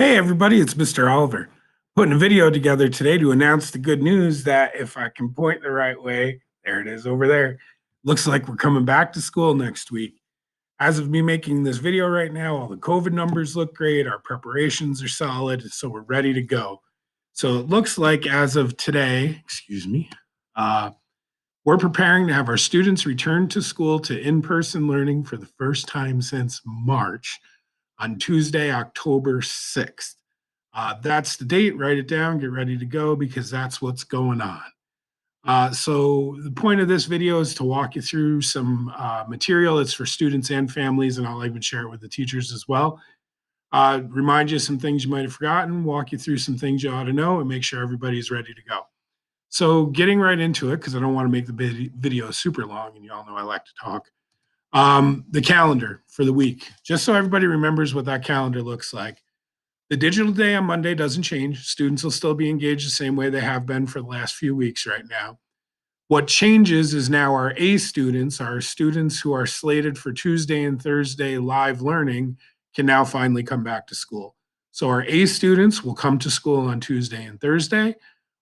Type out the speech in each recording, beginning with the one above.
Hey everybody, it's Mr. Oliver. Putting a video together today to announce the good news that if I can point the right way, there it is over there. Looks like we're coming back to school next week. As of me making this video right now, all the COVID numbers look great, our preparations are solid, so we're ready to go. So it looks like as of today, uh, we're preparing to have our students return to school to in-person learning for the first time since March on Tuesday, October 6th. That's the date. Write it down. Get ready to go because that's what's going on. So the point of this video is to walk you through some material. It's for students and families, and I'll even share it with the teachers as well. Remind you some things you might have forgotten, walk you through some things you ought to know, and make sure everybody's ready to go. So getting right into it, because I don't want to make the video super long, and you all know I like to talk. The calendar for the week, just so everybody remembers what that calendar looks like. The digital day on Monday doesn't change. Students will still be engaged the same way they have been for the last few weeks right now. What changes is now our A students, our students who are slated for Tuesday and Thursday live learning, can now finally come back to school. So our A students will come to school on Tuesday and Thursday.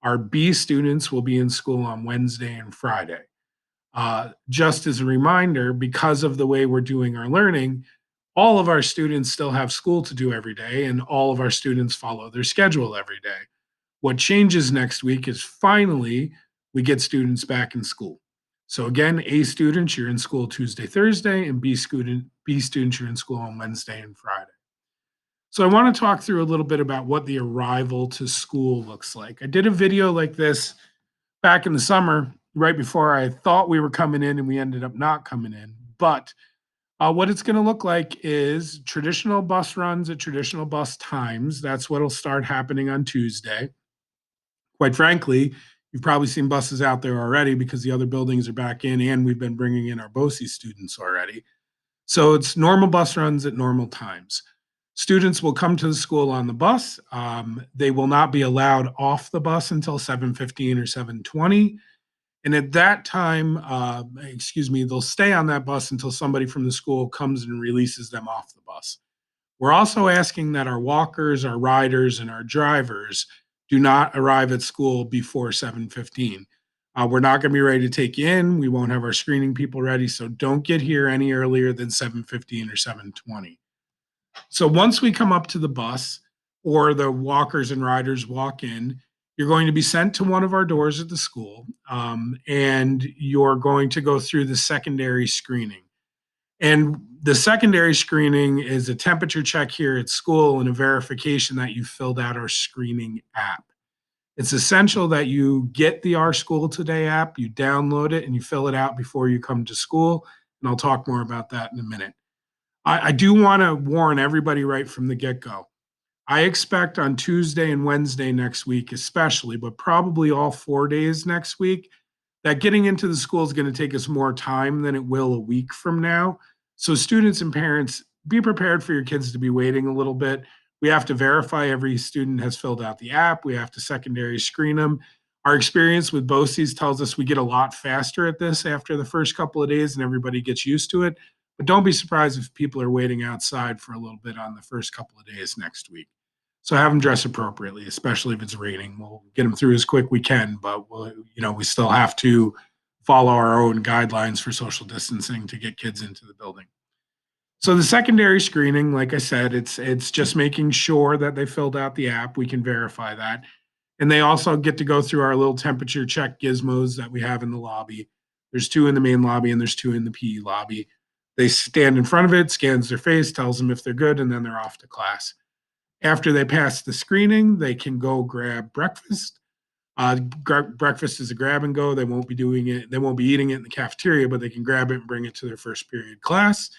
Our B students will be in school on Wednesday and Friday. Just as a reminder, because of the way we're doing our learning, all of our students still have school to do every day, and all of our students follow their schedule every day. What changes next week is finally we get students back in school. So again, A students, you're in school Tuesday, Thursday, and B students, you're in school on Wednesday and Friday. So I want to talk through a little bit about what the arrival to school looks like. I did a video like this back in the summer, right before I thought we were coming in, and we ended up not coming in. But what it's going to look like is traditional bus runs at traditional bus times. That's what'll start happening on Tuesday. Quite frankly, you've probably seen buses out there already because the other buildings are back in, and we've been bringing in our BOCES students already. So it's normal bus runs at normal times. Students will come to the school on the bus. They will not be allowed off the bus until 7:15 or 7:20. And at that time, they'll stay on that bus until somebody from the school comes and releases them off the bus. We're also asking that our walkers, our riders, and our drivers do not arrive at school before 7:15. We're not going to be ready to take you in. We won't have our screening people ready, so don't get here any earlier than 7:15 or 7:20. So once we come up to the bus or the walkers and riders walk in, you're going to be sent to one of our doors at the school, and you're going to go through the secondary screening. And the secondary screening is a temperature check here at school and a verification that you filled out our screening app. It's essential that you get the Our School Today app, you download it, and you fill it out before you come to school. And I'll talk more about that in a minute. I do want to warn everybody right from the get go. I expect on Tuesday and Wednesday next week, especially, but probably all 4 days next week, that getting into the school is going to take us more time than it will a week from now. So, students and parents, be prepared for your kids to be waiting a little bit. We have to verify every student has filled out the app. We have to secondary screen them. Our experience with BOCES tells us we get a lot faster at this after the first couple of days and everybody gets used to it. But don't be surprised if people are waiting outside for a little bit on the first couple of days next week. So have them dress appropriately, especially if it's raining. We'll get them through as quick we can, but we still have to follow our own guidelines for social distancing to get kids into the building. So the secondary screening, like I said, it's just making sure that they filled out the app. We can verify that. And they also get to go through our little temperature check gizmos that we have in the lobby. There's two in the main lobby and there's two in the PE lobby. They stand in front of it, scans their face, tells them if they're good, and then they're off to class. After they pass the screening, they can go grab breakfast. Breakfast is a grab and go. They won't be doing it. They won't be eating it in the cafeteria, but they can grab it and bring it to their first period class.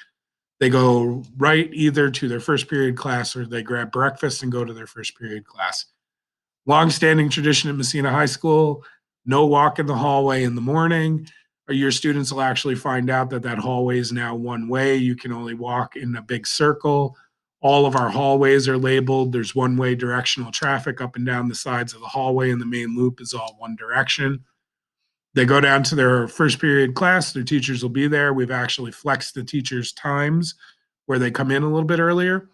They go right either to their first period class or they grab breakfast and go to their first period class. Long-standing tradition at Messina High School, no walk in the hallway in the morning. Or your students will actually find out that that hallway is now one way. You can only walk in a big circle. All of our hallways are labeled. There's one-way directional traffic up and down the sides of the hallway, and the main loop is all one direction. They go down to their first period class. Their teachers will be there. We've actually flexed the teachers' times where they come in a little bit earlier.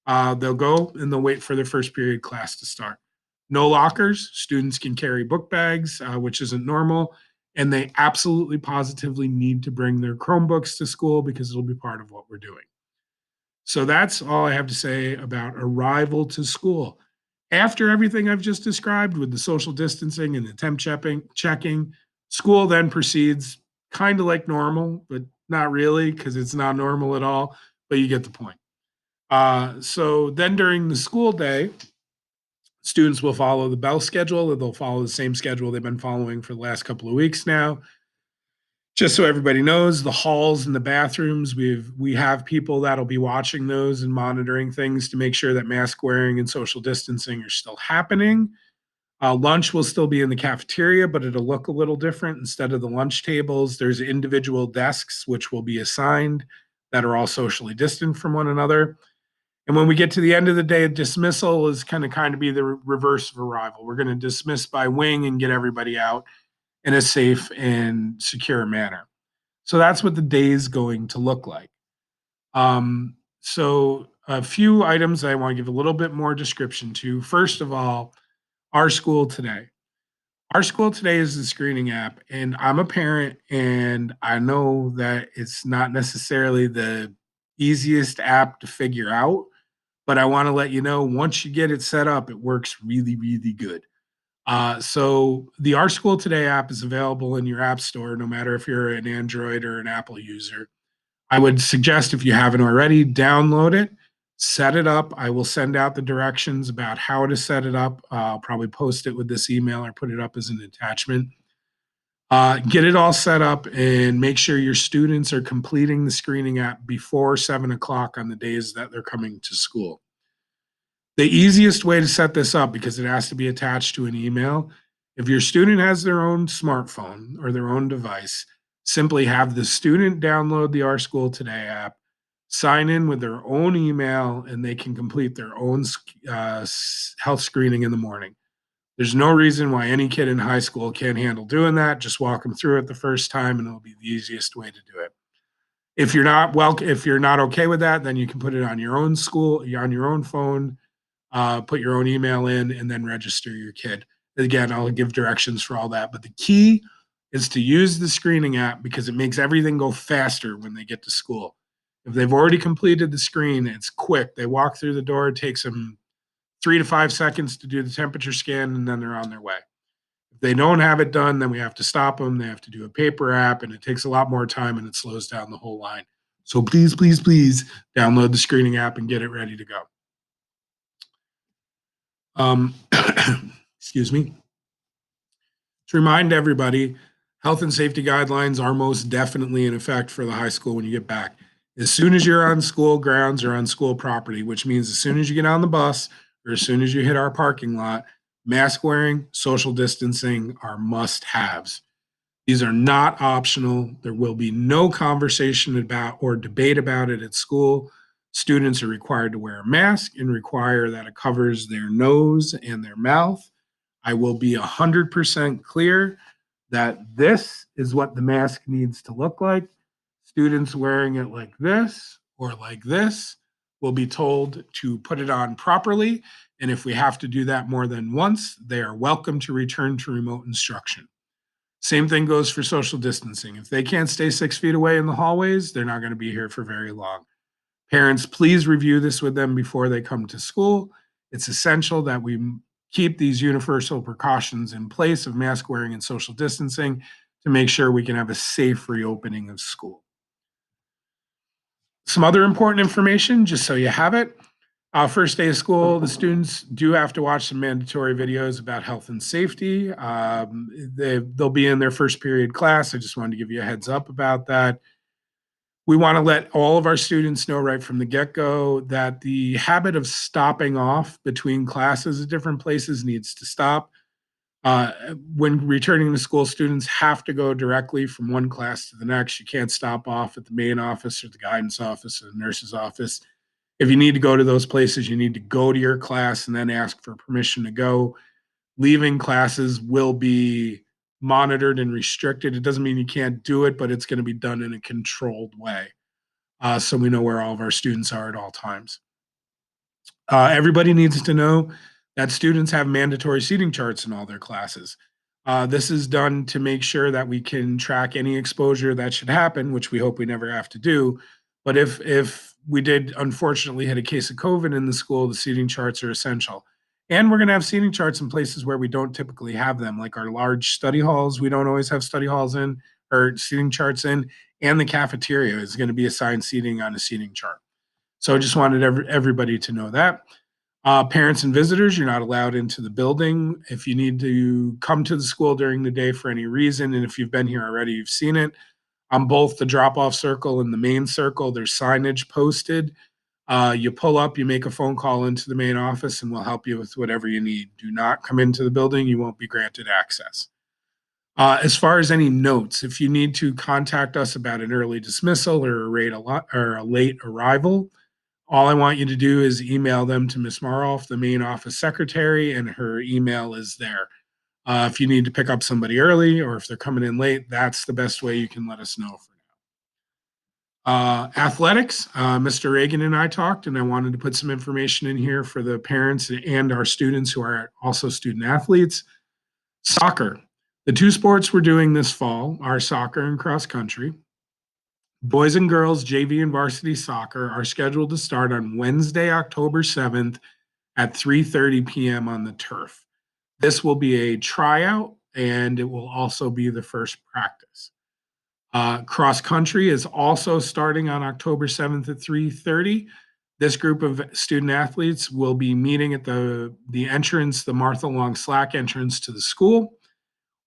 They'll go and they'll wait for their first period class to start. No lockers. Students can carry book bags, which isn't normal. And they absolutely positively need to bring their Chromebooks to school because it'll be part of what we're doing. So that's all I have to say about arrival to school. After everything I've just described with the social distancing and the temp checking, school then proceeds kind of like normal, but not really because it's not normal at all. But you get the point. So then during the school day, students will follow the bell schedule. They'll follow the same schedule they've been following for the last couple of weeks now. Just so everybody knows, the halls and the bathrooms, we have people that'll be watching those and monitoring things to make sure that mask wearing and social distancing are still happening. Lunch will still be in the cafeteria, but it'll look a little different. Instead of the lunch tables, there's individual desks which will be assigned that are all socially distant from one another. And when we get to the end of the day, dismissal is kind of be the reverse of arrival. We're going to dismiss by wing and get everybody out in a safe and secure manner. So that's what the day is going to look like. So a few items I want to give a little bit more description to. First of all, our school today. Our school today is the screening app, and I'm a parent, and I know that it's not necessarily the easiest app to figure out, but I want to let you know once you get it set up, it works really, really good. So the Our School Today app is available in your app store, no matter if you're an Android or an Apple user. I would suggest if you haven't already, download it, set it up. I will send out the directions about how to set it up. I'll probably post it with this email or put it up as an attachment. Get it all set up and make sure your students are completing the screening app before 7 o'clock on the days that they're coming to school. The easiest way to set this up, because it has to be attached to an email, if your student has their own smartphone or their own device, simply have the student download the Our School Today app, sign in with their own email, and they can complete their own health screening in the morning. There's no reason why any kid in high school can't handle doing that. Just walk them through it the first time, and it'll be the easiest way to do it. If you're not okay with that, then you can put it on your own on your own phone, put your own email in, and then register your kid. Again, I'll give directions for all that. But the key is to use the screening app because it makes everything go faster when they get to school. If they've already completed the screen, it's quick. They walk through the door, it takes them 3 to 5 seconds to do the temperature scan, and then they're on their way. If they don't have it done, then we have to stop them. They have to do a paper app, and it takes a lot more time and it slows down the whole line. So please, please, please download the screening app and get it ready to go. Um, excuse me. To remind everybody, health and safety guidelines are most definitely in effect for the high school when you get back. As soon as you're on school grounds or on school property, which means as soon as you get on the bus or as soon as you hit our parking lot, mask wearing, social distancing are must haves. These are not optional. There will be no conversation about or debate about it at school. Students are required to wear a mask and require that it covers their nose and their mouth. I will be 100% clear that this is what the mask needs to look like. Students wearing it like this or like this will be told to put it on properly. And if we have to do that more than once, they are welcome to return to remote instruction. Same thing goes for social distancing. If they can't stay 6 feet away in the hallways, they're not going to be here for very long. Parents, please review this with them before they come to school. It's essential that we keep these universal precautions in place of mask wearing and social distancing to make sure we can have a safe reopening of school. Some other important information, just so you have it. First day of school, the students do have to watch some mandatory videos about health and safety. They'll be in their first period class. I just wanted to give you a heads up about that. We want to let all of our students know right from the get-go that the habit of stopping off between classes at different places needs to stop. Uh, when returning to school, students have to go directly from one class to the next. You can't stop off at the main office or the guidance office or the nurse's office. If you need to go to those places, you need to go to your class and then ask for permission to go. Leaving classes will be monitored and restricted. It doesn't mean you can't do it, but it's going to be done in a controlled way. So we know where all of our students are at all times. Everybody needs to know that students have mandatory seating charts in all their classes. This is done to make sure that we can track any exposure that should happen, which we hope we never have to do. But if we did unfortunately hit a case of COVID in the school, the seating charts are essential. And we're going to have seating charts in places where we don't typically have them, like our large study halls. We don't always have study halls in or seating charts in, and the cafeteria is going to be assigned seating on a seating chart. So I just wanted everybody to know that. Parents and visitors, you're not allowed into the building. If you need to come to the school during the day for any reason, and if you've been here already, you've seen it. On both the drop off circle and the main circle, there's signage posted. You pull up, you make a phone call into the main office, and we'll help you with whatever you need. Do not come into the building, you won't be granted access. As far as any notes, if you need to contact us about an early dismissal or a late arrival, all I want you to do is email them to Miss Maroff, the main office secretary, and her email is there. If you need to pick up somebody early or if they're coming in late, that's the best way you can let us know for now. Athletics, Mr. Reagan and I talked, and I wanted to put some information in here for the parents and our students who are also student athletes. Soccer. The two sports we're doing this fall are soccer and cross country. Boys and girls JV and varsity soccer are scheduled to start on Wednesday, October 7th at 3:30 p.m. on the turf. This will be a tryout and it will also be the first practice. Cross country is also starting on October 7th at 3:30. This group of student athletes will be meeting at the entrance, the Martha Long Slack entrance to the school.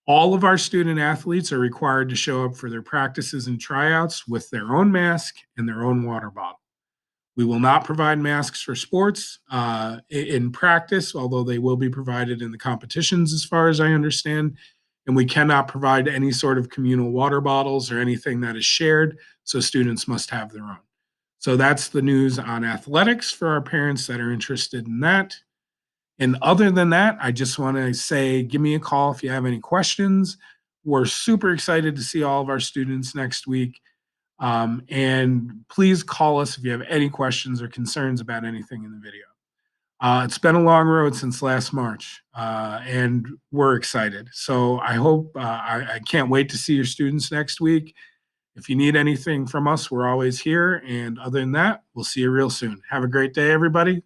All of our student athletes are required to show up for their practices and tryouts with their own mask and their own water bottle. We will not provide masks for sports in practice, although they will be provided in the competitions, as far as I understand. And we cannot provide any sort of communal water bottles or anything that is shared, so students must have their own. So that's the news on athletics for our parents that are interested in that. And other than that, I just want to say give me a call if you have any questions. We're super excited to see all of our students next week. And please call us if you have any questions or concerns about anything in the video. It's been a long road since last March, and we're excited. So I hope I can't wait to see your students next week. If you need anything from us, we're always here. And other than that, we'll see you real soon. Have a great day, everybody.